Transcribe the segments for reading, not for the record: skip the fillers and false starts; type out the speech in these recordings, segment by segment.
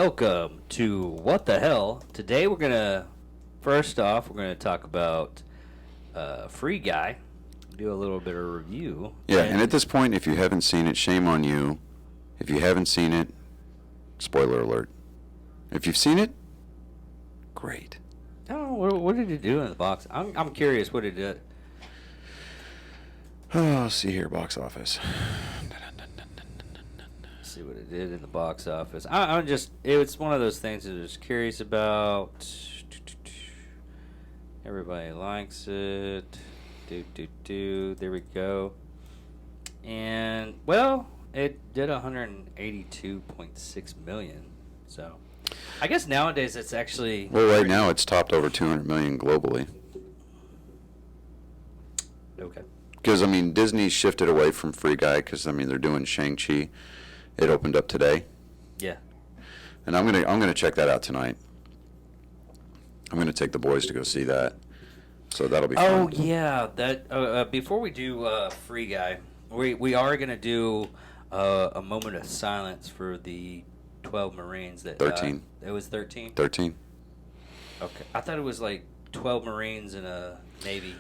welcome to What the Hell. Today first off, we're gonna talk about Freeguy, do a little bit of review. Yeah, and at this point, if you haven't seen it, shame on you. If you haven't seen it, spoiler alert. If you've seen it, great. I don't know, what did it do in the box? I'm curious what it did. Oh, see here, box office. See what it did in the box office. It's one of those things that I was curious about. Everybody likes it. There we go. And, well, it did 182.6 million. So, I guess nowadays it's actually... Well, right now it's topped over 200 million globally. Okay. Because, I mean, Disney shifted away from Freeguy because, I mean, they're doing Shang-Chi. It opened up today. Yeah. And I'm gonna check that out tonight. I'm gonna take the boys to go see that. So that'll be fun. Oh yeah, that before we do Free Guy, we are gonna do a moment of silence for the 12 Marines that 13. It was 13. 13. Okay, I thought it was like 12 Marines in a Navy.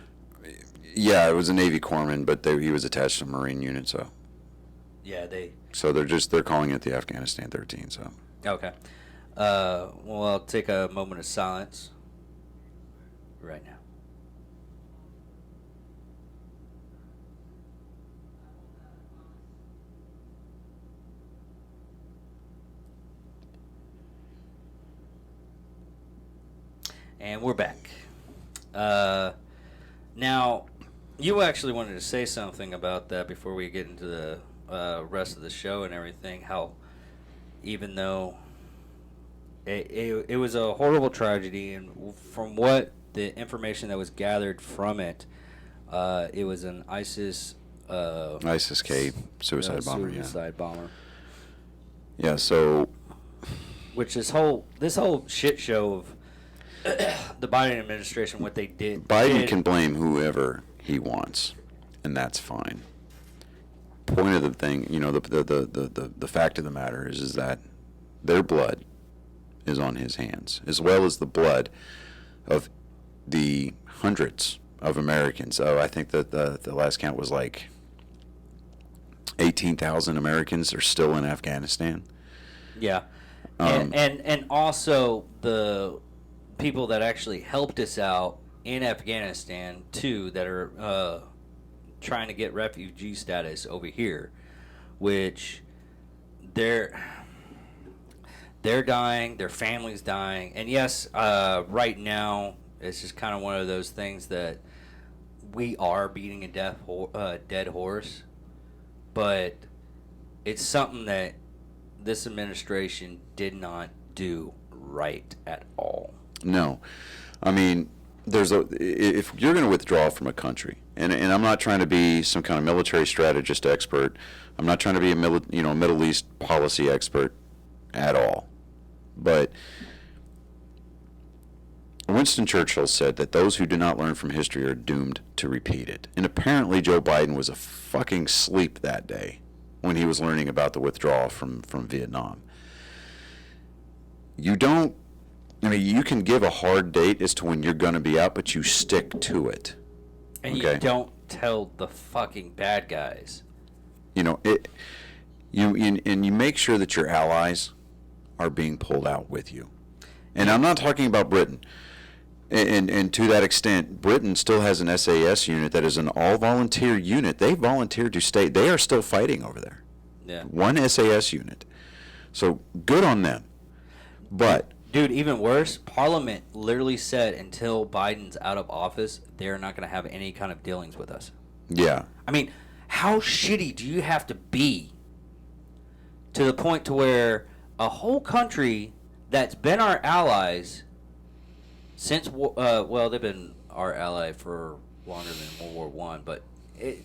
Yeah, it was a Navy corpsman, but he was attached to a Marine unit, so. Yeah, So they're calling it the Afghanistan 13. So. Okay. Well, I'll take a moment of silence right now. And we're back. Now, you actually wanted to say something about that before we get into the rest of the show and everything. How, even though it was a horrible tragedy, and from what the information that was gathered from it, it was an ISIS-K suicide bomber. Suicide bomber. Yeah. So. Which this whole shit show of the Biden administration, what they did. Biden can blame whoever he wants, and that's fine. Point of the thing, the fact of the matter is that their blood is on his hands, as well as the blood of the hundreds of Americans. Oh, I think that the last count was like 18,000 Americans are still in Afghanistan. Yeah, and also the people that actually helped us out in Afghanistan too, that are trying to get refugee status over here, which they're dying, their families dying, and yes, right now it's just kind of one of those things that we are beating a dead horse, but it's something that this administration did not do right at all. No, I mean, if you're going to withdraw from a country, and I'm not trying to be some kind of military strategist expert, I'm not trying to be a Middle East policy expert at all, but Winston Churchill said that those who do not learn from history are doomed to repeat it. And apparently Joe Biden was a fucking sleep that day when he was learning about the withdrawal from Vietnam. You can give a hard date as to when you're going to be out, but you stick to it. And okay? You don't tell the fucking bad guys. You make sure that your allies are being pulled out with you. And I'm not talking about Britain. And to that extent, Britain still has an SAS unit that is an all-volunteer unit. They volunteered to stay. They are still fighting over there. Yeah. One SAS unit. So good on them. But... Dude, even worse, Parliament literally said until Biden's out of office, they're not going to have any kind of dealings with us. Yeah. I mean, how shitty do you have to be to the point to where a whole country that's been our allies since, they've been our ally for longer than World War I, but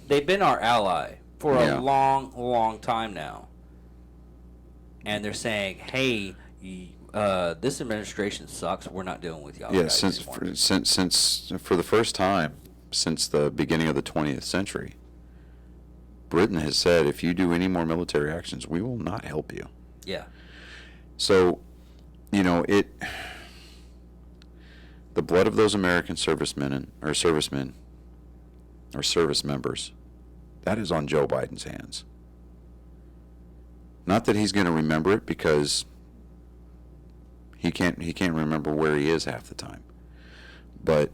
they've been our ally for a long, long time now. And they're saying, hey, this administration sucks. We're not dealing with y'all. Yeah, since for the first time since the beginning of the 20th century, Britain has said, if you do any more military actions, we will not help you. Yeah. So you know, the blood of those American servicemen or service members, that is on Joe Biden's hands. Not that he's going to remember it, because he can't remember where he is half the time. But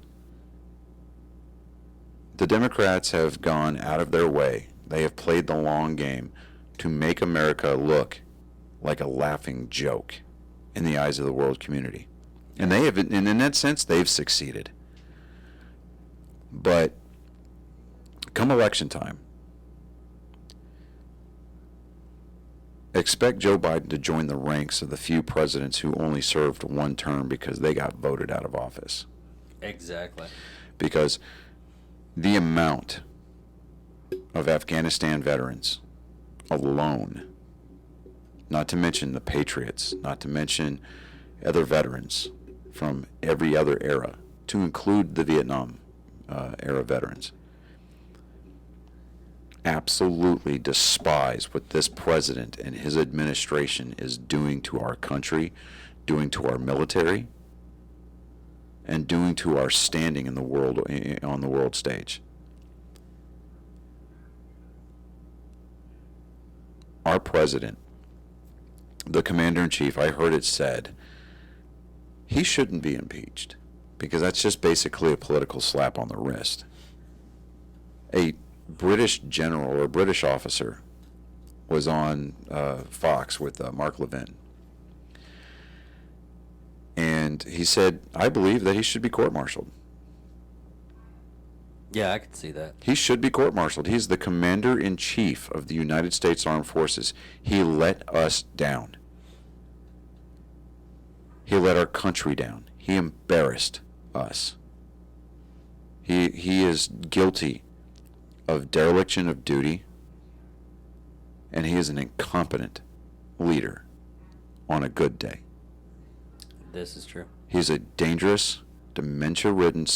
the Democrats have gone out of their way. They have played the long game to make America look like a laughing joke in the eyes of the world community. And they have, and in that sense, they've succeeded. But come election time, expect Joe Biden to join the ranks of the few presidents who only served one term because they got voted out of office. Exactly. Because the amount of Afghanistan veterans alone, not to mention the Patriots, not to mention other veterans from every other era, to include the Vietnam era veterans, absolutely despise what this president and his administration is doing to our country, doing to our military, and doing to our standing in the world, on the world stage. Our president, the commander-in-chief, I heard it said, he shouldn't be impeached, because that's just basically a political slap on the wrist. A British general or British officer was on Fox with Mark Levin, and he said, I believe that he should be court-martialed. Yeah, I could see that. He should be court-martialed. He's the commander-in-chief of the United States Armed Forces. He let us down. He let our country down. He embarrassed us. He is guilty of dereliction of duty, and he is an incompetent leader on a good day. This is true. He's a dangerous, dementia-ridden,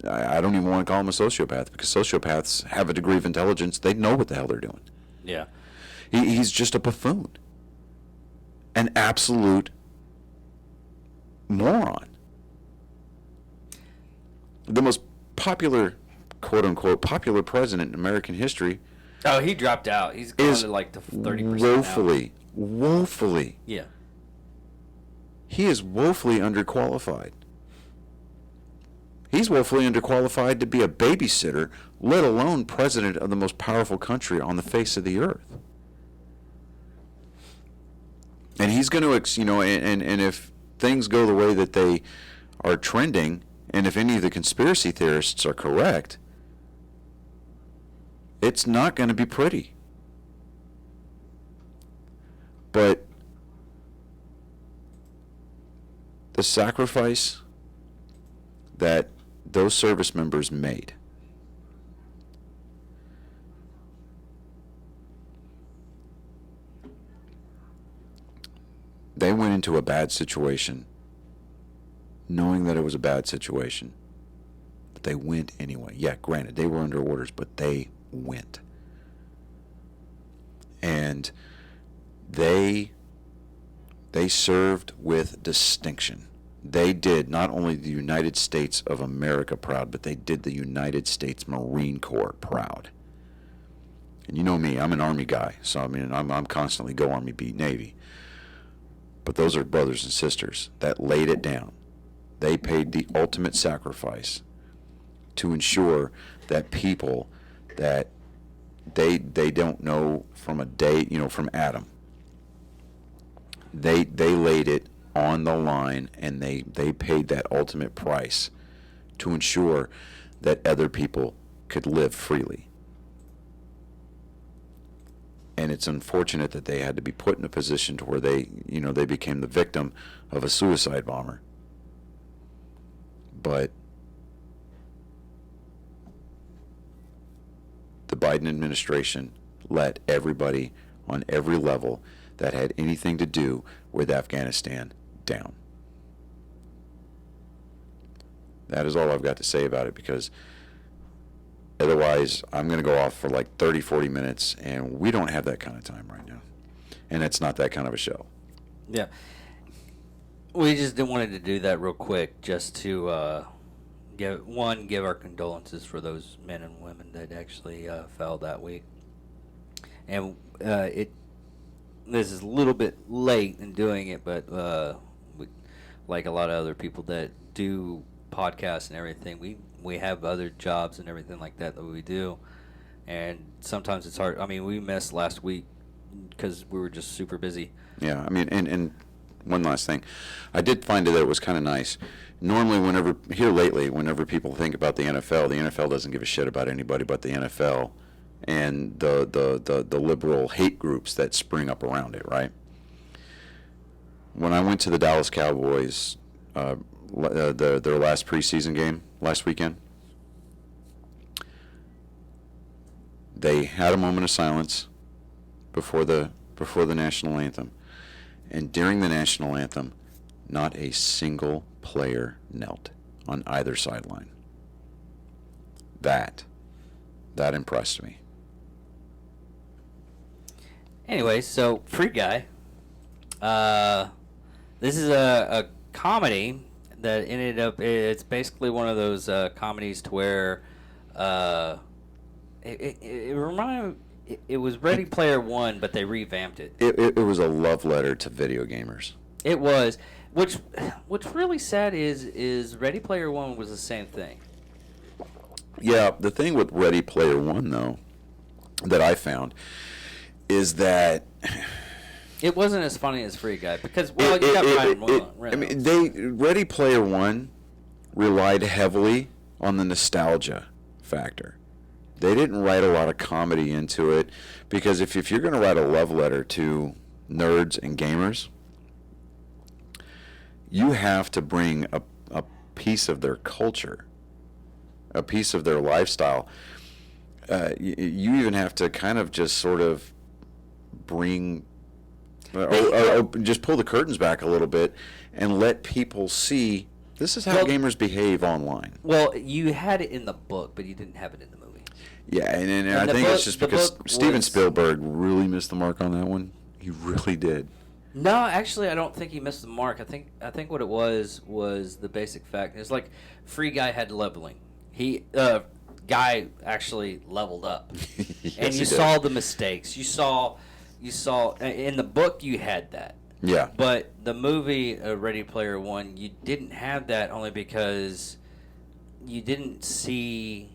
I don't even want to call him a sociopath, because sociopaths have a degree of intelligence. They know what the hell they're doing. Yeah. He's just a buffoon. An absolute moron. The most popular, quote-unquote, popular president in American history. Oh, he dropped out. He's gone to like the 30% woefully. Yeah. He is woefully underqualified. He's woefully underqualified to be a babysitter, let alone president of the most powerful country on the face of the earth. And he's going to, and if things go the way that they are trending, and if any of the conspiracy theorists are correct, it's not going to be pretty. But the sacrifice that those service members made, they went into a bad situation knowing that it was a bad situation, but they went anyway. Yeah, granted, they were under orders, but they went. And they served with distinction. They did not only the United States of America proud, but they did the United States Marine Corps proud. And you know me, I'm an Army guy, so I'm constantly go Army, beat Navy. But those are brothers and sisters that laid it down. They paid the ultimate sacrifice to ensure that people that they don't know from a day, from Adam, they laid it on the line, and they paid that ultimate price to ensure that other people could live freely. And it's unfortunate that they had to be put in a position to where they became the victim of a suicide bomber. But the Biden administration let everybody on every level that had anything to do with Afghanistan down. That is all I've got to say about it, because otherwise I'm going to go off for like 30, 40 minutes, and we don't have that kind of time right now. and it's not that kind of a show. Yeah. We just wanted to do that real quick just to give our condolences for those men and women that actually fell that week. And this is a little bit late in doing it, but we, like a lot of other people that do podcasts and everything, we have other jobs and everything like that we do, and sometimes it's hard. I mean, we missed last week because we were just super busy. Yeah, I mean, and one last thing, I did find that it was kind of nice. Normally, whenever people think about the NFL doesn't give a shit about anybody but the NFL and the liberal hate groups that spring up around it, right? When I went to the Dallas Cowboys, their last preseason game last weekend, they had a moment of silence before the national anthem. And during the national anthem, not a single player knelt on either sideline. That impressed me. Anyway, so Freeguy. This is a comedy that ended up. It's basically one of those comedies to where it reminded. It was Ready Player One, but they revamped it. It was a love letter to video gamers. It was. What's really sad is Ready Player One was the same thing. Yeah, the thing with Ready Player One, though, that I found is that it wasn't as funny as Freeguy because you got Ryan Reynolds. I mean, Ready Player One relied heavily on the nostalgia factor. They didn't write a lot of comedy into it because if you're going to write a love letter to nerds and gamers, you have to bring a piece of their culture, a piece of their lifestyle. You even have to kind of just sort of bring, just pull the curtains back a little bit and let people see this is how gamers behave online. Well, you had it in the book, but you didn't have it in the movie. Yeah, and I think it's just because Steven Spielberg really missed the mark on that one. He really did. No, actually, I don't think he missed the mark. I think what it was the basic fact. It's like Freeguy had leveling. Guy actually leveled up, Yes, and you saw the mistakes. You saw in the book you had that. Yeah. But the movie Ready Player One, you didn't have that only because you didn't see.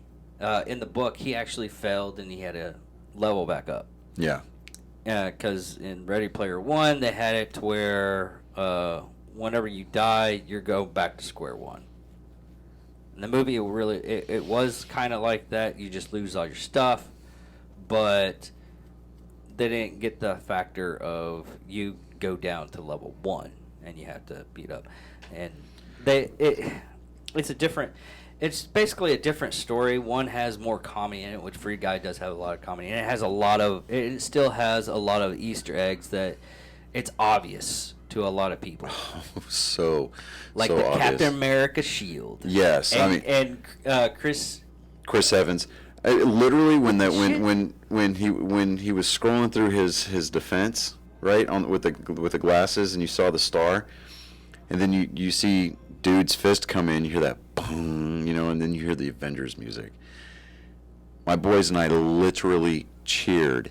In the book, he actually failed and he had to level back up. Yeah. Because in Ready Player One, they had it to where whenever you die, you go back to square one. In the movie, it was kind of like that. You just lose all your stuff, but they didn't get the factor of you go down to level 1 and you have to beat up. And it's a different. It's basically a different story. One has more comedy in it, which Freeguy does have a lot of comedy, and it still has a lot of Easter eggs that it's obvious to a lot of people. So like so the obvious. Captain America shield. Yes, and Chris Evans. Literally, when he was scrolling through his defense, right, with the glasses, and you saw the star, and then you see dude's fist come in, you hear that boom, and then you hear the Avengers music. My boys and I literally cheered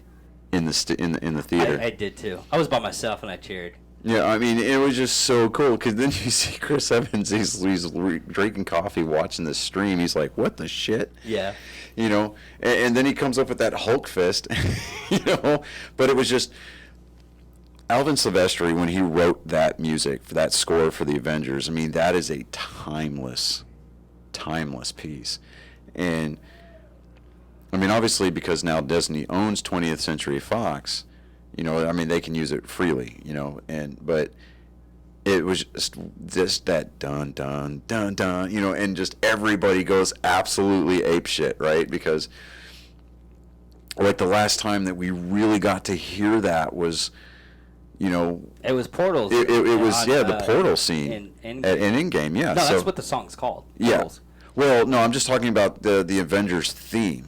in the theater. I did too. I was by myself and I cheered. Yeah, I mean, it was just so cool because then you see Chris Evans, he's drinking coffee, watching the stream. He's like, "What the shit?" Yeah. And then he comes up with that Hulk fist, But it was just Alvin Silvestri, when he wrote that music for that score for the Avengers. I mean, that is a timeless piece. And I mean, obviously, because now Disney owns 20th Century Fox, they can use it freely, but it was just that dun dun dun dun, and just everybody goes absolutely apeshit, right? Because like the last time that we really got to hear that was, it was Portals. It was the Portal scene in Endgame. Yeah, no, that's what the song's called. Yeah. Portals. Well, no, I'm just talking about the Avengers theme.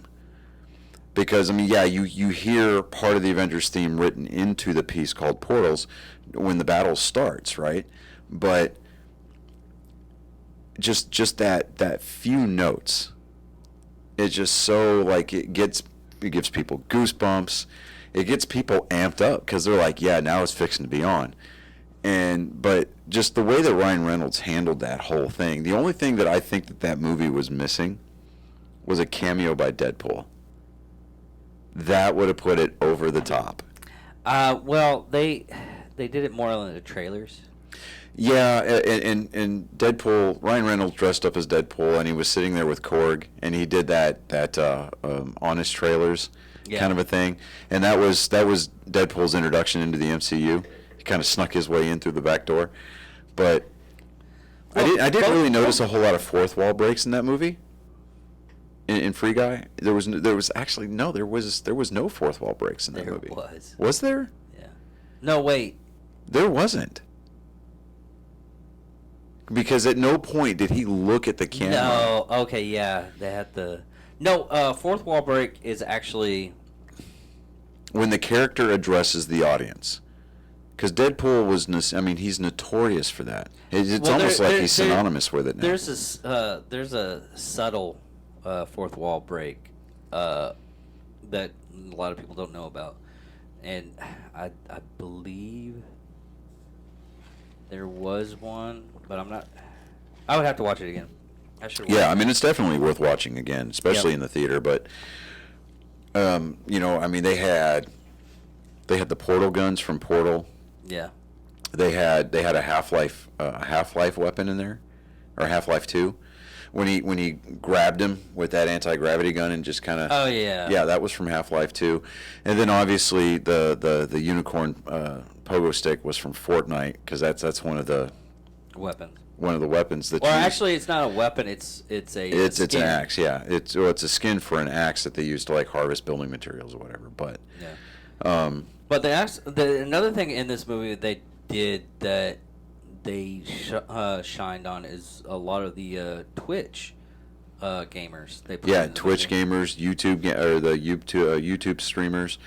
Because I mean, yeah, you hear part of the Avengers theme written into the piece called Portals when the battle starts, right? But just that few notes, it's just so like it gives people goosebumps. It gets people amped up because they're like, yeah, now it's fixing to be on. But just the way that Ryan Reynolds handled that whole thing, the only thing that I think that movie was missing was a cameo by Deadpool. That would have put it over the top. Well, they did it more in the trailers. Yeah, and Deadpool, Ryan Reynolds dressed up as Deadpool, and he was sitting there with Korg, and he did that honest trailers kind of a thing, and that was Deadpool's introduction into the MCU. He kind of snuck his way in through the back door, but I didn't really notice a whole lot of fourth wall breaks in that movie. In Freeguy, there was no fourth wall breaks in that movie. There was. Was there? Yeah. No, wait. There wasn't. Because at no point did he look at the camera. No. Okay. Yeah. They had the. No. Fourth wall break is actually when the character addresses the audience. Because Deadpool he's notorious for that. It's almost like he's synonymous with it now. There's a subtle fourth wall break that a lot of people don't know about, and I believe there was one, but I'm not. I would have to watch it again. I should. Yeah, I mean it's definitely worth watching again, especially in the theater. But they had the portal guns from Portal. Yeah. They had a Half-Life weapon in there, or Half-Life 2. When he grabbed him with that anti-gravity gun and just kind of... Oh, yeah. Yeah, that was from Half-Life 2. And then obviously the unicorn pogo stick was from Fortnite, because that's one of the... Weapons. One of the weapons that actually, it's not a weapon, it's a It's an axe, yeah. It's a skin for an axe that they use to, like, harvest building materials or whatever, but... Yeah. But another thing in this movie that they did that they shined on is a lot of the Twitch gamers. They Twitch gamers, YouTube streamers.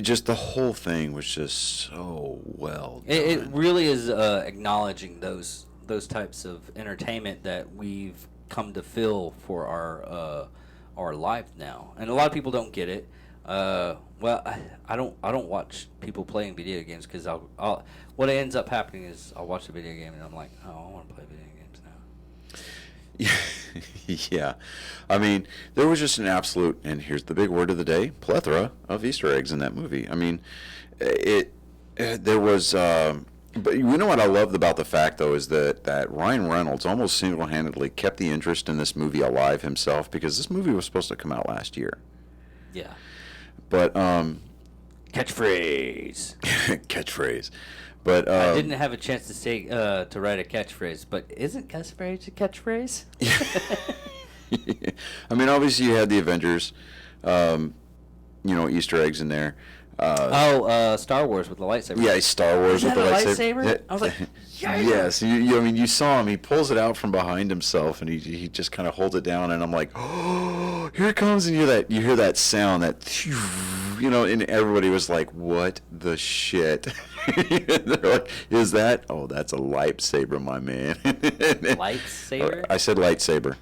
Just the whole thing was just so well done. It really is acknowledging those types of entertainment that we've come to feel for our life now, and a lot of people don't get it. Well, I don't watch people playing video games because what ends up happening is I'll watch a video game and I'm like, oh, I want to play video games now. Yeah, I mean, there was just an absolute, and here's the big word of the day, plethora of Easter eggs in that movie. I mean, there was, but you know what I loved about the fact though is that Ryan Reynolds almost single-handedly kept the interest in this movie alive himself, because this movie was supposed to come out last year. Yeah. But catchphrase. Catchphrase. But I didn't have a chance to say to write a catchphrase, but isn't catchphrase a catchphrase? I mean, obviously you had the Avengers, Easter eggs in there. Star Wars with the lightsaber. Yeah, Star Wars with the lightsaber. Yeah. I was like, yes. You saw him. He pulls it out from behind himself, and he just kind of holds it down, and I'm like, oh, here it comes, and you hear that sound, that, and everybody was like, what the shit? They're like, is that? Oh, that's a lightsaber, my man. Lightsaber? I said lightsaber.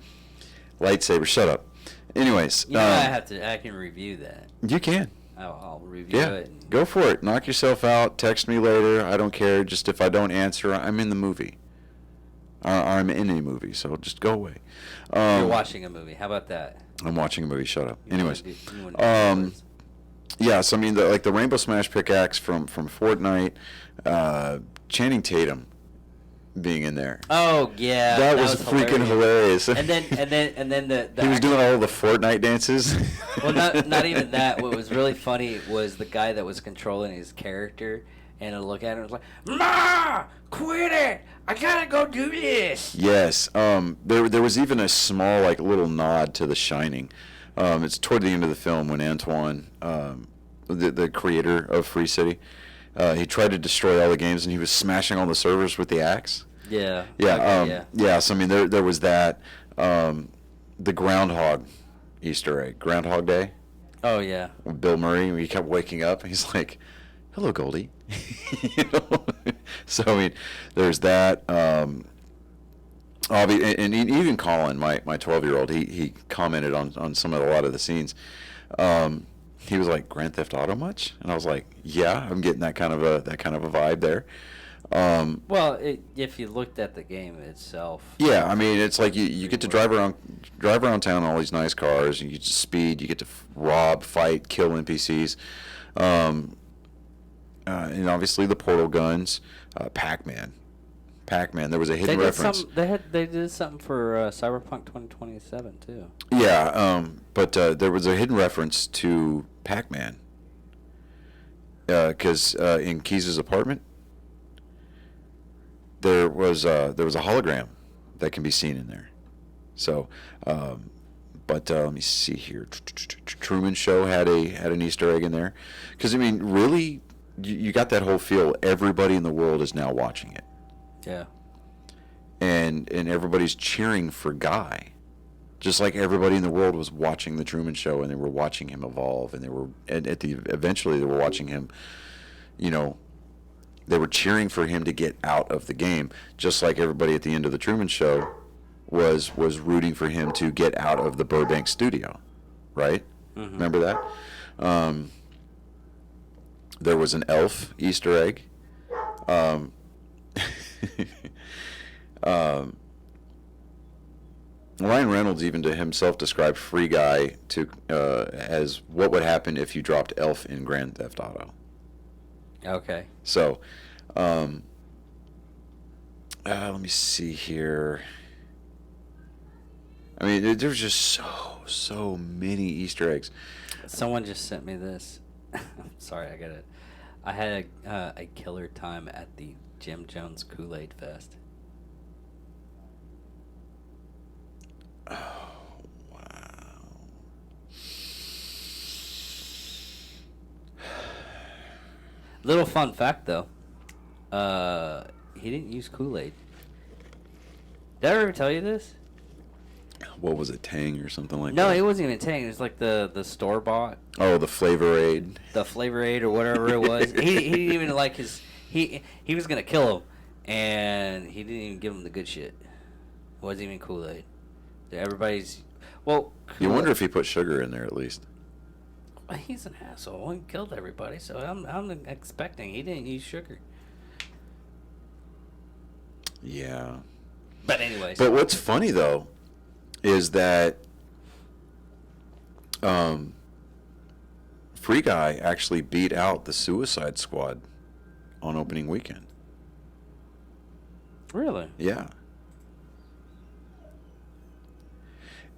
Lightsaber. Shut up. Anyways, I can review that. You can. I'll review it. Go for it. Knock yourself out. Text me later. I don't care. Just if I don't answer, I'm in the movie. I'm in a movie, so just go away. You're watching a movie. How about that? I'm watching a movie. Shut up. Anyways, yeah. So I mean, the Rainbow Smash pickaxe from Fortnite, Channing Tatum being in there. Oh yeah, that was freaking hilarious. And then the he was doing all the Fortnite dances. Well, not even that. What was really funny was the guy that was controlling his character, and I look at him and was like, "Ma, quit it! I gotta go do this." Yes. There was even a small little nod to The Shining. It's toward the end of the film when Antoine, the creator of Free City, he tried to destroy all the games, and he was smashing all the servers with the axe. Yeah. Yeah. Okay, yeah. So I mean, there was that. The groundhog Easter egg, Groundhog Day. Oh yeah. Bill Murray, he kept waking up, and he's like, "Hello, Goldie." You know? So I mean, there's that. And even Colin, my 12-year-old, he commented on a lot of the scenes. He was like, "Grand Theft Auto much?" And I was like, "Yeah, I'm getting that kind of a vibe there." Well, if you looked at the game itself. Yeah, I mean, it's like you get to drive around town in all these nice cars. You get to speed. You get to rob, fight, kill NPCs, and obviously the portal guns. Pac-Man. There was a hidden reference. They did something for Cyberpunk 2027 too. Yeah, but there was a hidden reference to Pac-Man. Because in Keys' apartment, there was a hologram that can be seen in there. So, but let me see here. Truman Show had an Easter egg in there, because I mean, really, you got that whole feel. Everybody in the world is now watching it. Yeah. And everybody's cheering for Guy, just like everybody in the world was watching the Truman Show, and they were watching him evolve, and eventually they were watching him, you know. They were cheering for him to get out of the game, just like everybody at the end of the Truman Show was rooting for him to get out of the Burbank studio, right? Mm-hmm. Remember that? There was an elf Easter egg. Ryan Reynolds even to himself described Freeguy as what would happen if you dropped elf in Grand Theft Auto. Okay. So, let me see here. I mean, there's just so many Easter eggs. Someone just sent me this. I'm sorry, I got it. I had a killer time at the Jim Jones Kool-Aid Fest. Oh, wow. Little fun fact, though. He didn't use Kool-Aid. Did I ever tell you this? What was it, Tang or something like that? No, it wasn't even Tang. It was like the store-bought. Oh, the Flavor-Aid. The Flavor-Aid or whatever it was. He didn't even like his... He was going to kill him, and he didn't even give him the good shit. It wasn't even Kool-Aid. Everybody's... Well, you wonder if he put sugar in there at least. He's an asshole. He killed everybody, so I'm expecting he didn't use sugar. Yeah. But anyways. But what's funny, though, is that Free Guy actually beat out the Suicide Squad on opening weekend. Really? Yeah.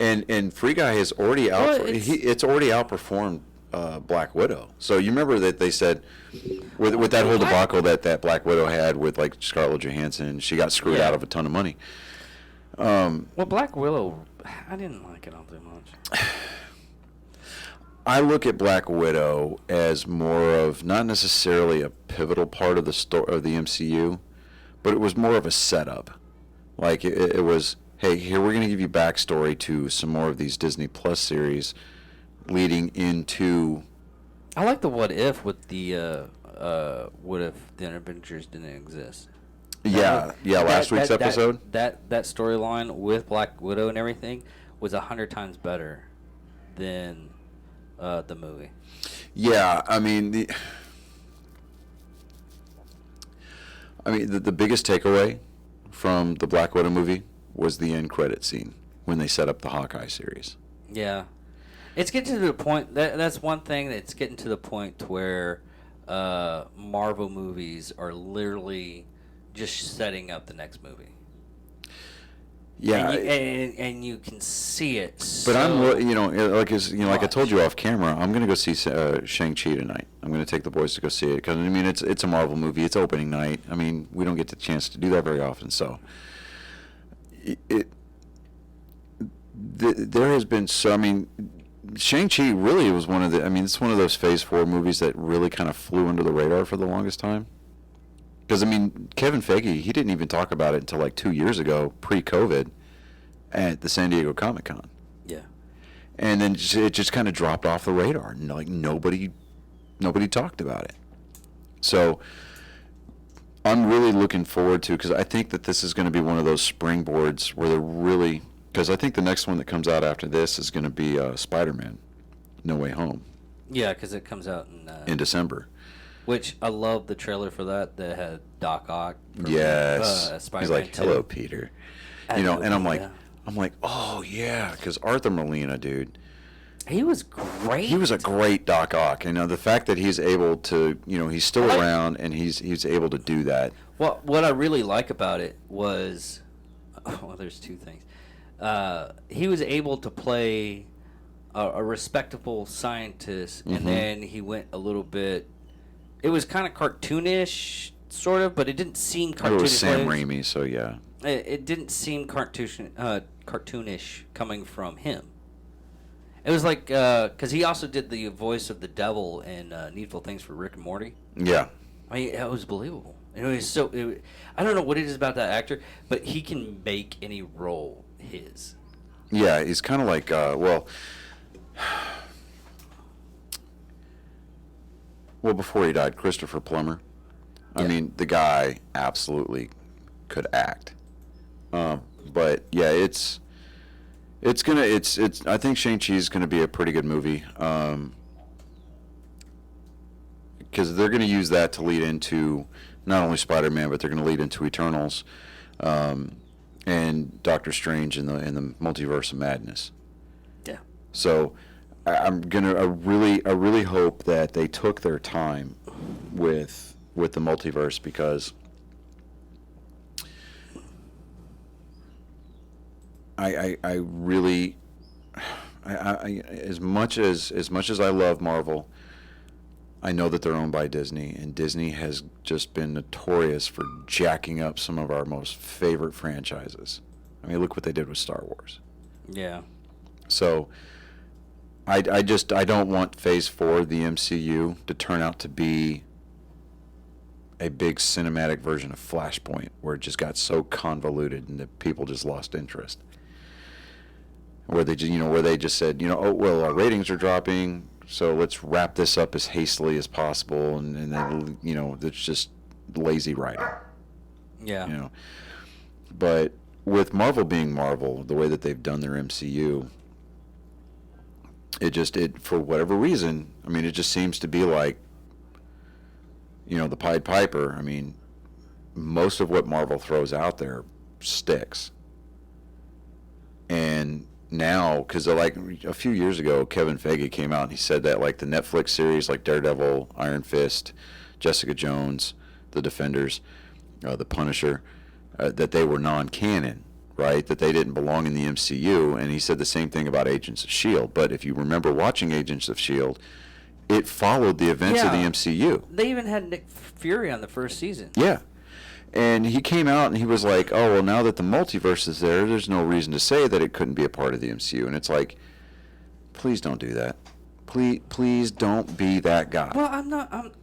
And Free Guy has already it's already outperformed Black Widow. So you remember that they said with that whole debacle that Black Widow had with like Scarlett Johansson, she got screwed out of a ton of money. Well, Black Widow, I didn't like it all too much. I look at Black Widow as more of not necessarily a pivotal part of the story of the MCU, but it was more of a setup. Like it was, hey, here we're going to give you backstory to some more of these Disney Plus series, leading into. I like the what if with the what if the Avengers didn't exist. Yeah, last week's episode. That storyline with Black Widow and everything was 100 times better than the movie. Yeah, I mean the biggest takeaway from the Black Widow movie was the end credit scene when they set up the Hawkeye series. Yeah, it's getting to the point that's one thing that's getting to the point where Marvel movies are literally just setting up the next movie. Yeah, and you can see it. But I'm, like I told you off camera, I'm gonna go see Shang-Chi tonight. I'm gonna take the boys to go see it because I mean it's a Marvel movie. It's opening night. I mean we don't get the chance to do that very often. So there has been so. I mean, Shang-Chi really was one of the. I mean, it's one of those Phase 4 movies that really kind of flew under the radar for the longest time. Because, I mean, Kevin Feige, he didn't even talk about it until like 2 years ago, pre-COVID, at the San Diego Comic-Con. Yeah. and then it just kind of dropped off the radar. Like nobody talked about it. So I'm really looking forward to, because I think that this is going to be one of those springboards where they're really, because I think the next one that comes out after this is going to be Spider-Man, No Way Home. Yeah, because it comes out in December. Which I love the trailer for that. That had Doc Ock. Yes. Spider-Man He's like, "Hello, Peter." And I'm like, oh yeah, because Arthur Molina, dude. He was great. He was a great Doc Ock. The fact that he's able to, he's still around and he's able to do that. Well, what I really like about it was, well, there's two things. He was able to play a respectable scientist, and then he went a little bit. It was kind of cartoonish, sort of, but it didn't seem cartoonish. It was Sam Raimi, so yeah. It didn't seem cartoonish coming from him. It was like, because he also did the voice of the devil in Needful Things for Rick and Morty. Yeah. I mean, it was believable. It was I don't know what it is about that actor, but he can make any role his. Yeah, he's kind of like, well, before he died, Christopher Plummer. I mean, the guy absolutely could act. But yeah, it's I think Shang-Chi is gonna be a pretty good movie. Because they're gonna use that to lead into not only Spider-Man, but they're gonna lead into Eternals, and Doctor Strange in the Multiverse of Madness. Yeah. So I really hope that they took their time with the multiverse, because I really as much as I love Marvel, I know that they're owned by Disney, and Disney has just been notorious for jacking up some of our most favorite franchises. I mean, look what they did with Star Wars. Yeah. So I don't want Phase 4 of the MCU to turn out to be a big cinematic version of Flashpoint, where it just got so convoluted and that people just lost interest. Where they just said, oh well, our ratings are dropping, so let's wrap this up as hastily as possible, and then it's just lazy writing. Yeah. But with Marvel being Marvel, the way that they've done their MCU, it for whatever reason, I mean, it just seems to be like, the Pied Piper. I mean, most of what Marvel throws out there sticks. And now, because like a few years ago, Kevin Feige came out and he said that like the Netflix series like Daredevil, Iron Fist, Jessica Jones, The Defenders, The Punisher, that they were non-canon, right? That they didn't belong in the MCU. And he said the same thing about Agents of S.H.I.E.L.D. But if you remember watching Agents of S.H.I.E.L.D., it followed the events of the MCU. They even had Nick Fury on the first season. Yeah. And he came out and he was like, oh, well, now that the multiverse is there, there's no reason to say that it couldn't be a part of the MCU. And it's like, please don't do that. Please don't be that guy. Well, I'm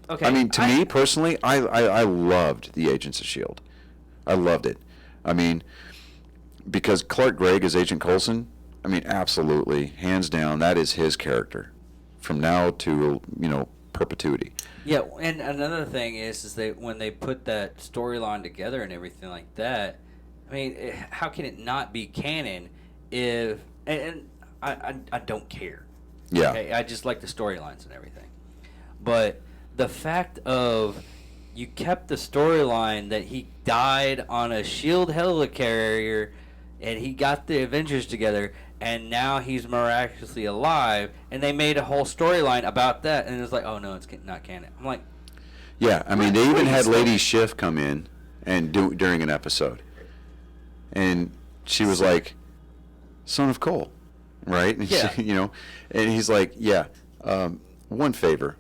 okay. I mean, to me personally, I loved the Agents of S.H.I.E.L.D. I loved it. I mean, because Clark Gregg as Agent Coulson, I mean, absolutely, hands down, that is his character from now to, perpetuity. Yeah, and another thing is that when they put that storyline together and everything like that, I mean, how can it not be canon if... And I don't care. Yeah. Okay? I just like the storylines and everything. But the fact of you kept the storyline that he died on a S.H.I.E.L.D. helicarrier and he got the Avengers together, and now he's miraculously alive, and they made a whole storyline about that, and it's like, oh no, it's not canon. I'm like, yeah, I mean, they even had Lady Schiff come in and during an episode, and she was like, "Son of Cole," right? And yeah. she, and he's like, "Yeah, one favor,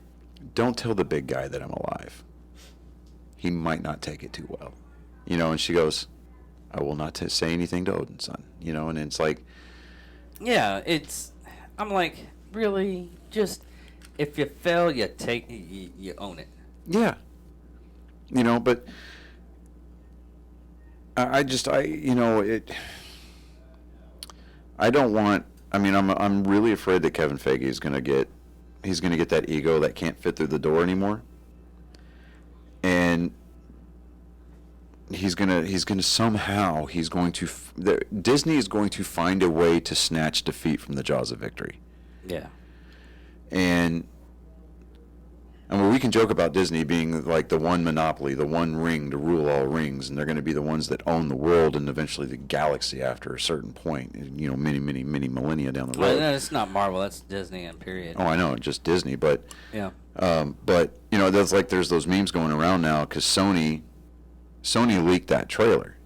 don't tell the big guy that I'm alive. He might not take it too well," And she goes, "I will not say anything to Odin's son," and it's like. Yeah, I'm like, really? Just, if you fail, you own it. Yeah. But I don't want I mean, I'm really afraid that Kevin Feige is going to get that ego that can't fit through the door anymore, and he's gonna somehow Disney is going to find a way to snatch defeat from the jaws of victory. Yeah. And I mean, we can joke about Disney being like the one monopoly, the one ring to rule all rings, and they're going to be the ones that own the world and eventually the galaxy after a certain point, many, many, many millennia down the road. Well, no, it's not Marvel, that's Disney and period. Oh, I know, just Disney, but yeah. But there's those memes going around now because Sony leaked that trailer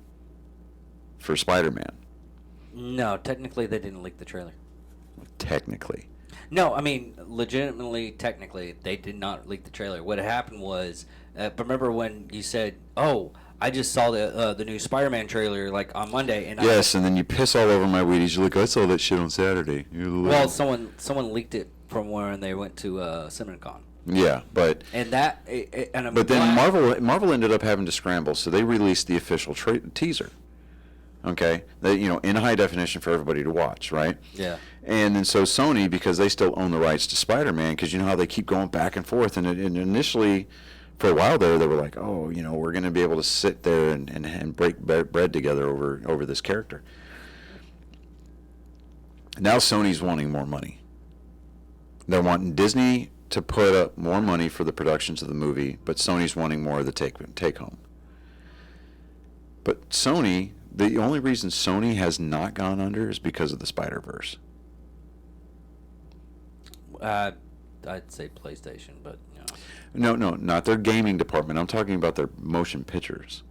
for Spider-Man. No, technically they didn't leak the trailer. Technically. No, I mean, legitimately, technically, they did not leak the trailer. What happened was, remember when you said, "Oh, I just saw the new Spider-Man trailer like on Monday," and and then you piss all over my Wheaties. You're like, "I saw that shit on Saturday." Well, someone leaked it from when they went to CinemaCon. Yeah, but and that, and I'm but then glad. Marvel ended up having to scramble, so they released the official teaser. Okay, in high definition for everybody to watch, right? Yeah. And then so Sony, because they still own the rights to Spider-Man, because you know how they keep going back and forth, and initially, for a while there, they were like, oh, we're going to be able to sit there and break bread together over this character. Now Sony's wanting more money. They're wanting Disney to put up more money for the productions of the movie, but Sony's wanting more of the take home. But Sony, the only reason Sony has not gone under is because of the Spider-Verse. I'd say PlayStation, but No, not their gaming department. I'm talking about their motion pictures.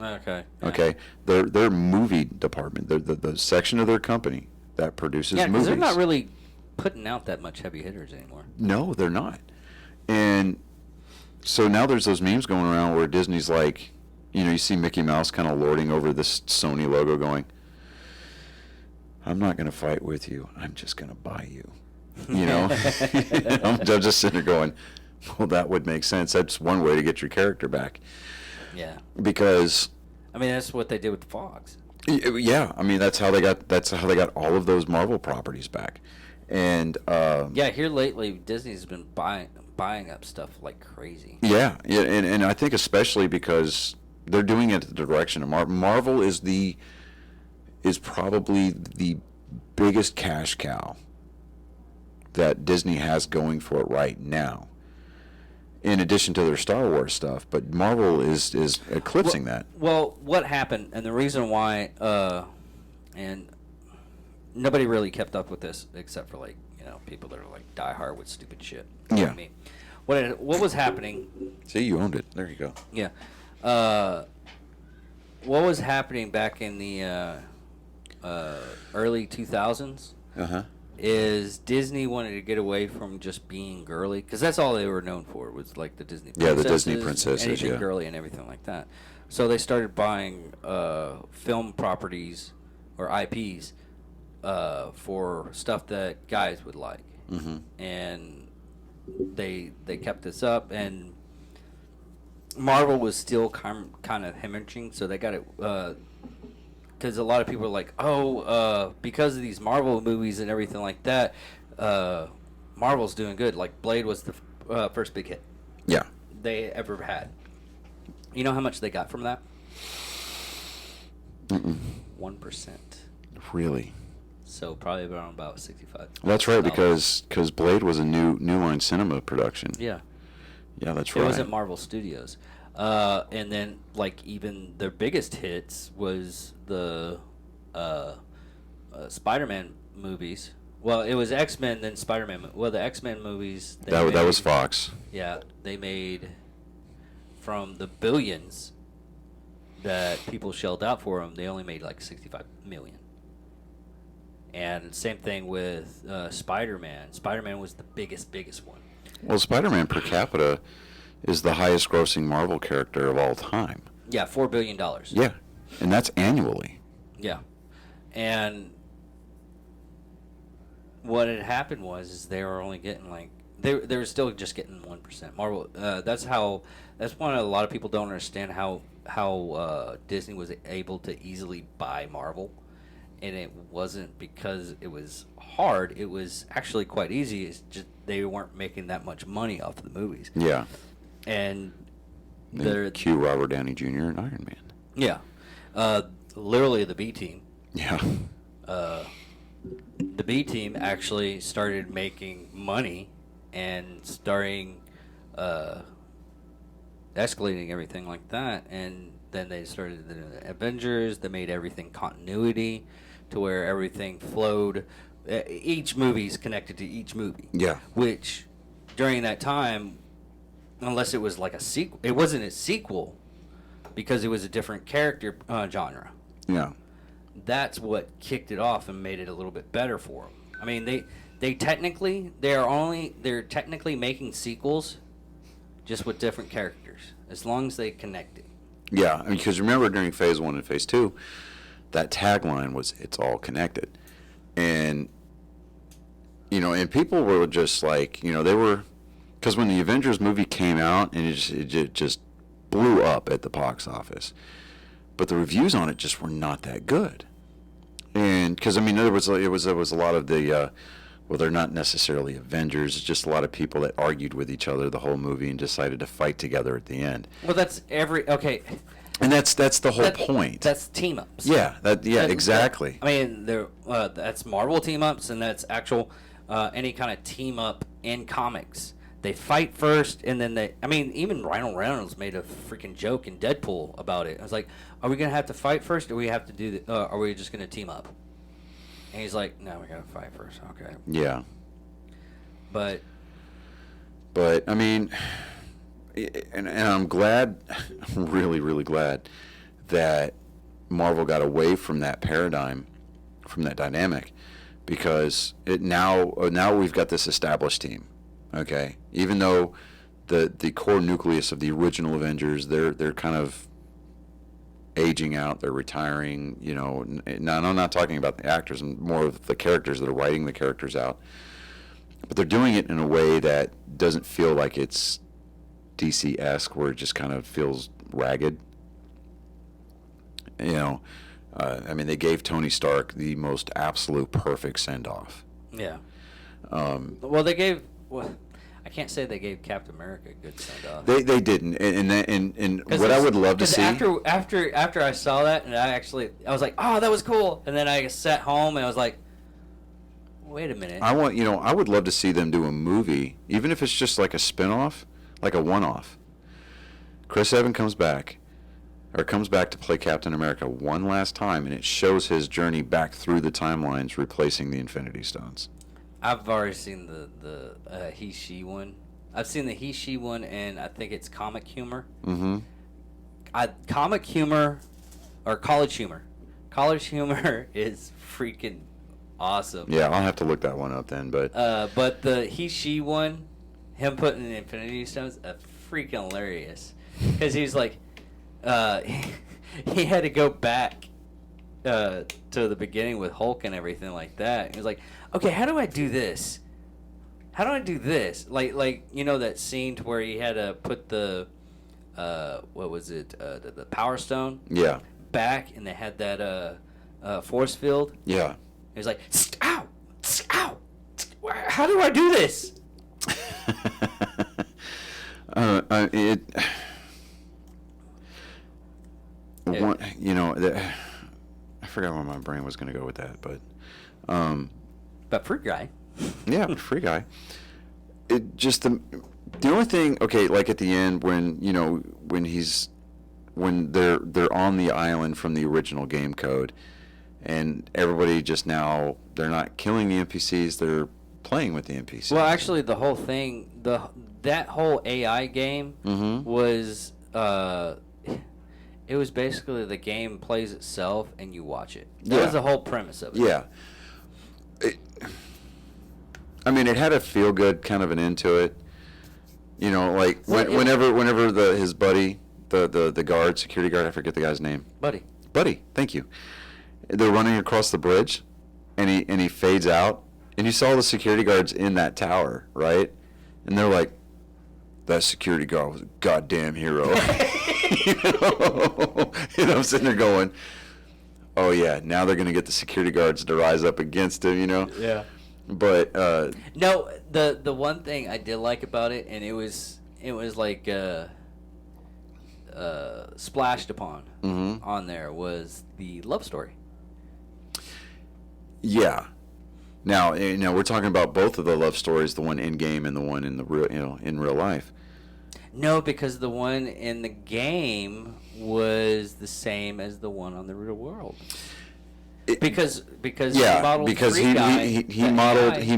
Okay. Yeah. Okay, their movie department, the section of their company that produces Yeah, because movies. they're not really putting out that much heavy hitters anymore. No, they're not. And so now there's those memes going around where Disney's like, you see Mickey Mouse kind of lording over this Sony logo going, I'm not going to fight with you. I'm just going to buy you. I'm just sitting there going, well, that would make sense. That's one way to get your character back. Yeah. Because I mean, that's what they did with Fox. Yeah, I mean that's how they got all of those Marvel properties back. And yeah, here lately Disney's been buying up stuff like crazy. Yeah, and I think especially because they're doing it in the direction of Marvel is probably the biggest cash cow that Disney has going for it right now. In addition to their Star Wars stuff, but Marvel is eclipsing that. Well, what happened, and the reason why, and nobody really kept up with this except for people that are like diehard with stupid shit. Yeah. I mean, what was happening? See, you owned it. There you go. Yeah. What was happening back in the early 2000s? Is Disney wanted to get away from just being girly, because that's all they were known for, was like the Disney princesses, the Disney princesses, anything girly and everything like that. So they started buying film properties or IPs for stuff that guys would like, and they kept this up, and Marvel was still kind of hemorrhaging, so they got it. Because a lot of people are like, because of these Marvel movies and everything like that, Marvel's doing good. Like Blade was the first big hit. Yeah. They ever had. You know how much they got from that? 1%. Really? So probably around about 65. Well, that's right, because Blade was a New Line Cinema production. Yeah. Yeah, that's right. It wasn't Marvel Studios. And then, even their biggest hits was the Spider-Man movies. Well, it was X-Men, then Spider-Man. Well, the X-Men movies. That was Fox. Yeah, they made, from the billions that people shelled out for them, they only made like 65 million. And same thing with Spider-Man. Spider-Man was the biggest one. Well, Spider-Man per capita is the highest grossing Marvel character of all time. Yeah, $4 billion. Yeah, and that's annually. Yeah. And what had happened was they were only getting they were still just getting 1%. Marvel, that's why a lot of people don't understand how Disney was able to easily buy Marvel, and it wasn't because it was hard. It was actually quite easy. It's just they weren't making that much money off of the movies. Yeah. And Then cue Robert Downey Jr. and Iron Man. Yeah. Literally the B team. Yeah. The B team actually started making money and starting escalating everything like that, and then they started the Avengers. They made everything continuity to where everything flowed. Each movie's connected to each movie. Yeah. Which during that time, unless it was like a sequel, it wasn't a sequel because it was a different character genre. Yeah. That's what kicked it off and made it a little bit better for them. I mean, they're technically making sequels, just with different characters, as long as they connect it. Yeah, because remember during Phase 1 and Phase 2, that tagline was "It's all connected," and and people were just like, they were, because when the Avengers movie came out and it just blew up at the box office, but the reviews on it just were not that good. And because there was a lot of the well, they're not necessarily Avengers. It's just a lot of people that argued with each other the whole movie and decided to fight together at the end. Well, that's okay. And that's the whole point. That's team ups. Yeah, exactly. That's Marvel team ups, and that's actual any kind of team up in comics. They fight first, and then even Ryan Reynolds made a freaking joke in Deadpool about it. I was like, are we gonna have to fight first, or we have to do are we just gonna team up? And he's like, no, we gotta fight first. Okay. Yeah. But and I'm glad, I'm really, really glad that Marvel got away from that paradigm, from that dynamic, because now we've got this established team. Okay, even though the core nucleus of the original Avengers, they're kind of aging out, they're retiring. Now I'm not talking about the actors, and more of the characters that are writing the characters out. But they're doing it in a way that doesn't feel like it's DC-esque, where it just kind of feels ragged. They gave Tony Stark the most absolute perfect send-off. Yeah. I can't say they gave Captain America a good send-off. They didn't, and what I would love to see. After I saw that, and I was like, oh, that was cool, and then I sat home and I was like, wait a minute. I would love to see them do a movie, even if it's just like a spin-off, like a one-off. Chris Evans comes back to play Captain America one last time, and it shows his journey back through the timelines, replacing the Infinity Stones. I've already seen the he-she one. I've seen the he-she one, and I think it's comic humor. Mm-hmm. Comic humor, or college humor. College humor is freaking awesome. Yeah, I'll have to look that one up then. But the he-she one, him putting the Infinity Stones, freaking hilarious. Because he's like, he had to go back to the beginning with Hulk and everything like that. He was like, okay, how do I do this? How do I do this? Like that scene to where he had to put the what was it? The Power Stone. Yeah. Back, and they had that force field. Yeah. He was like, ow, ow. How do I do this? I forgot where my brain was going to go with that, but Freeguy. Yeah, Freeguy. It just the only thing, okay, like at the end when they're on the island from the original game code, and everybody just now, they're not killing the NPCs, they're playing with the NPCs. Well, actually, the whole thing, that whole AI game was it was basically the game plays itself and you watch it. That was the whole premise of it. Yeah. It had a feel-good kind of an end to it. Whenever his buddy, the security guard, I forget the guy's name. Buddy, thank you. They're running across the bridge, and he fades out, and you saw the security guards in that tower, right? And they're like, that security guard was a goddamn hero. And I'm sitting there going, oh yeah, now they're gonna get the security guards to rise up against him, Yeah. But No, the one thing I did like about it, and it was like splashed upon on there, was the love story. yeah. Now, we're talking about both of the love stories, the one in game and the one in the real, in real life. No, because the one in the game was the same as the one on the real world. Because Yeah, he modeled because Freeguy, he modeled he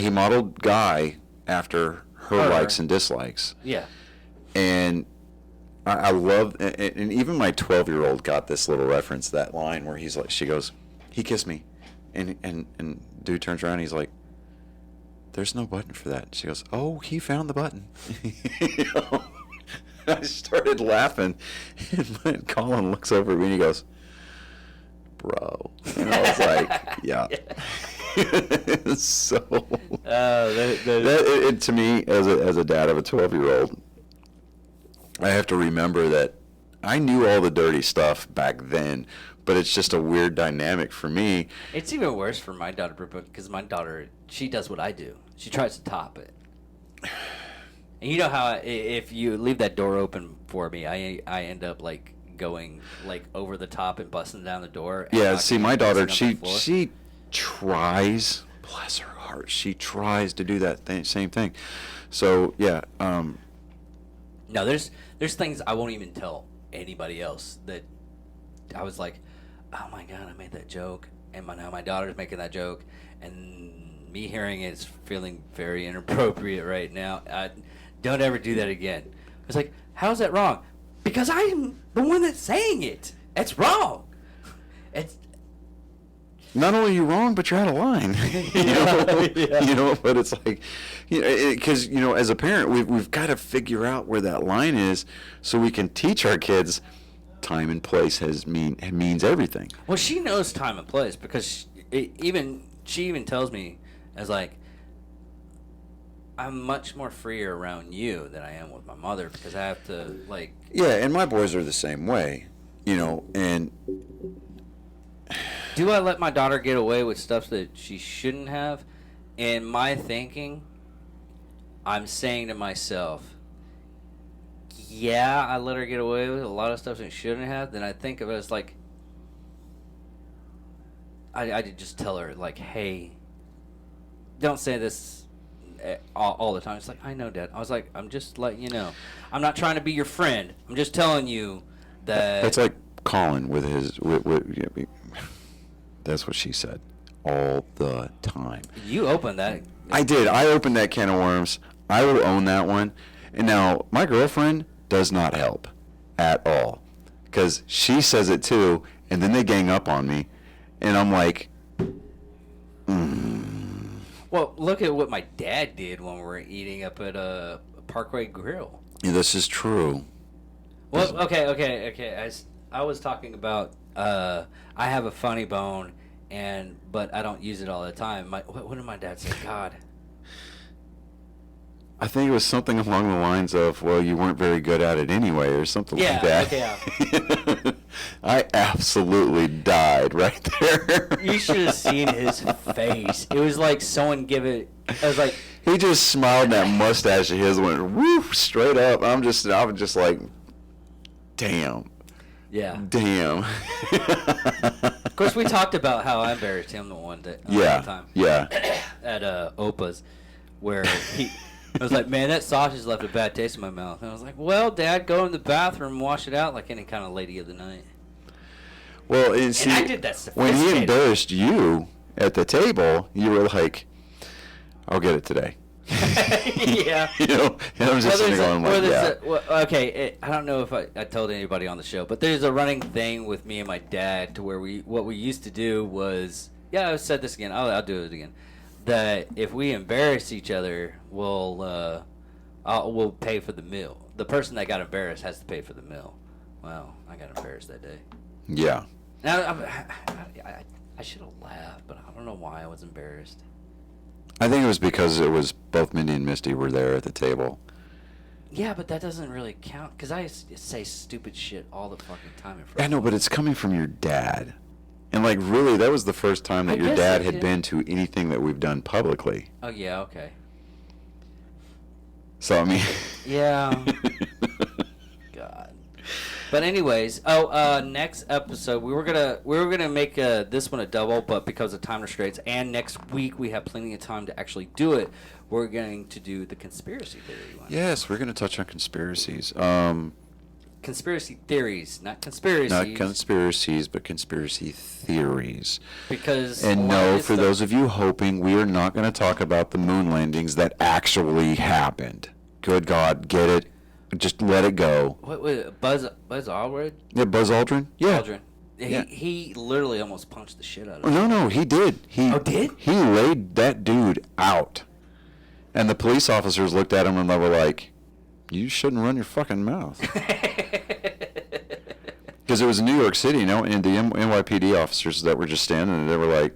modeled Guy after her likes and dislikes. Yeah. And I love, and even my 12-year-old got this little reference, that line where she goes, he kissed me, and dude turns around and he's like, there's no button for that. She goes, oh, he found the button. I started laughing, and Colin looks over at me and he goes, bro. And I was like, yeah. So to me, as a dad of a 12-year-old, I have to remember that I knew all the dirty stuff back then, but it's just a weird dynamic for me. It's even worse for my daughter, because my daughter, she does what I do. She tries to top it. And you know how if you leave that door open for me, I end up like going like over the top and busting down the door. Yeah, see, my daughter, she tries, bless her heart, she tries to do that same thing. So yeah, no, there's things I won't even tell anybody else that I was like, oh my god, I made that joke, and now my daughter's making that joke, and me hearing it is feeling very inappropriate right now. Don't ever do that again. It's like, how's that wrong? Because I'm the one that's saying it. It's wrong. It's not only are you wrong, but you're out of line. But it's like, because as a parent, we've got to figure out where that line is so we can teach our kids time and place means everything. Well, she knows time and place, because she even tells me, as like, I'm much more freer around you than I am with my mother, because I have to like. Yeah, and my boys are the same way, and. Do I let my daughter get away with stuff that she shouldn't have? In my thinking, I'm saying to myself, yeah, I let her get away with a lot of stuff that she shouldn't have. Then I think of it as like, I did just tell her, like, hey, don't say this all the time. It's like, I know, Dad. I was like, I'm just letting you know. I'm not trying to be your friend. I'm just telling you that. It's like Colin with his. That's what she said all the time. You opened that. I did. I opened that can of worms. I will own that one. And now my girlfriend does not help at all, because she says it too, and then they gang up on me, and I'm like, Well, look at what my dad did when we were eating up at Parkway Grill. Yeah, this is true. Well, okay. I was talking about I have a funny bone, but I don't use it all the time. What did my dad say? God. I think it was something along the lines of, well, you weren't very good at it anyway, or something like that. Okay. I absolutely died right there. You should have seen his face. It was like someone give it. I was like. He just smiled, and that mustache of his went woof straight up. I was just like, damn. Yeah. Damn. Of course, we talked about how I embarrassed him the one time. Yeah. At Opa's, where I was like, man, that sausage left a bad taste in my mouth. And I was like, well, Dad, go in the bathroom and wash it out like any kind of lady of the night. Well, and see, I did that when he embarrassed you at the table, you were like, I'll get it today. Yeah. And I'm just sitting going like, yeah. I don't know if I told anybody on the show, but there's a running thing with me and my dad to where what we used to do was, I said this again, I'll do it again, that if we embarrass each other, we'll pay for the meal. The person that got embarrassed has to pay for the meal. Well, I got embarrassed that day. Yeah. Now, I should have laughed, but I don't know why I was embarrassed. I think it was because it was both Mindy and Misty were there at the table. Yeah, but that doesn't really count because I say stupid shit all the fucking time in front. I know, but it's coming from your dad, and like really, that was the first time that I your guess dad it had did. been to anything that we've done publicly. Oh yeah, okay. So I mean, Yeah. God. But anyways, next episode we were gonna make this one a double, but because of time restraints, and next week we have plenty of time to actually do it. We're going to do the conspiracy theory one. yes, we're going to touch on conspiracies. Conspiracy theories, not conspiracies. Not conspiracies, but conspiracy theories. Because And no, for those of you hoping, we are not going to talk about the moon landings that actually happened. Good God, get it? Just let it go. What was it? Buzz Aldrin? Yeah, Buzz Aldrin? Yeah. Aldrin. Yeah. He literally almost punched the shit out of him. No, he did. Did? He laid that dude out. And the police officers looked at him and they were like, you shouldn't run your fucking mouth. Because it was in New York City, and the NYPD officers that were just standing there, they were like,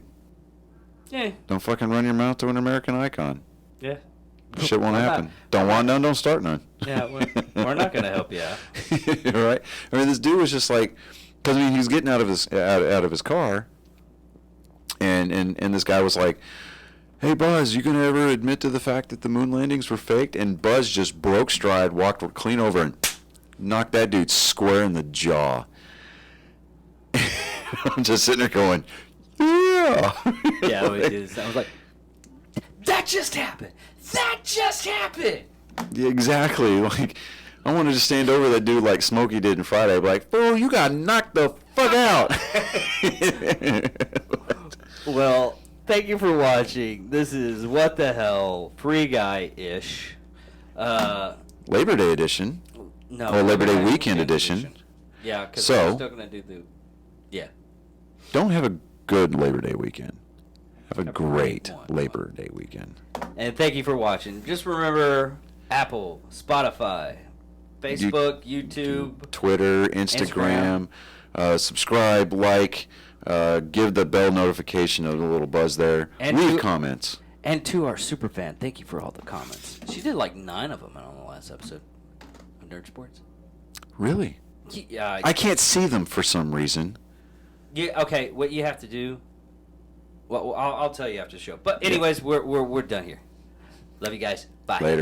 Yeah. don't fucking run your mouth to an American icon. Yeah. Shit won't I'm not- happen. Don't want none, don't start none. Yeah, we're not going to help you out. Right? I mean, this dude was just like, because I mean, he was getting out of his car, and this guy was like, hey, Buzz, you gonna ever admit to the fact that the moon landings were faked? And Buzz just broke stride, walked clean over, and knocked that dude square in the jaw. I'm just sitting there going, yeah. Yeah, we did. I was like, that just happened. That just happened. Yeah, exactly. Like, I wanted to stand over that dude like Smokey did in Friday. Be like, fool, you got knocked the fuck out. Well, thank you for watching. This is What the Hell, Free Guy-ish. Labor Day edition. No. Or Labor Day weekend edition. Yeah, because So- we're still going to do the... Yeah. Don't have a good Labor Day weekend. Have a great great one. Labor Day weekend. And thank you for watching. Just remember, Apple, Spotify, Facebook, YouTube. Twitter, Instagram. Subscribe, like, give the bell notification a little buzz there. And Leave to- comments. And to our super fan, thank you for all the comments. She did like 9 of them on the last episode of Nerd Sports. Really? Yeah. I can't see them for some reason. Yeah. Okay. What you have to do. Well, I'll tell you after the show. But anyways, we're done here. Love you guys. Bye. Later.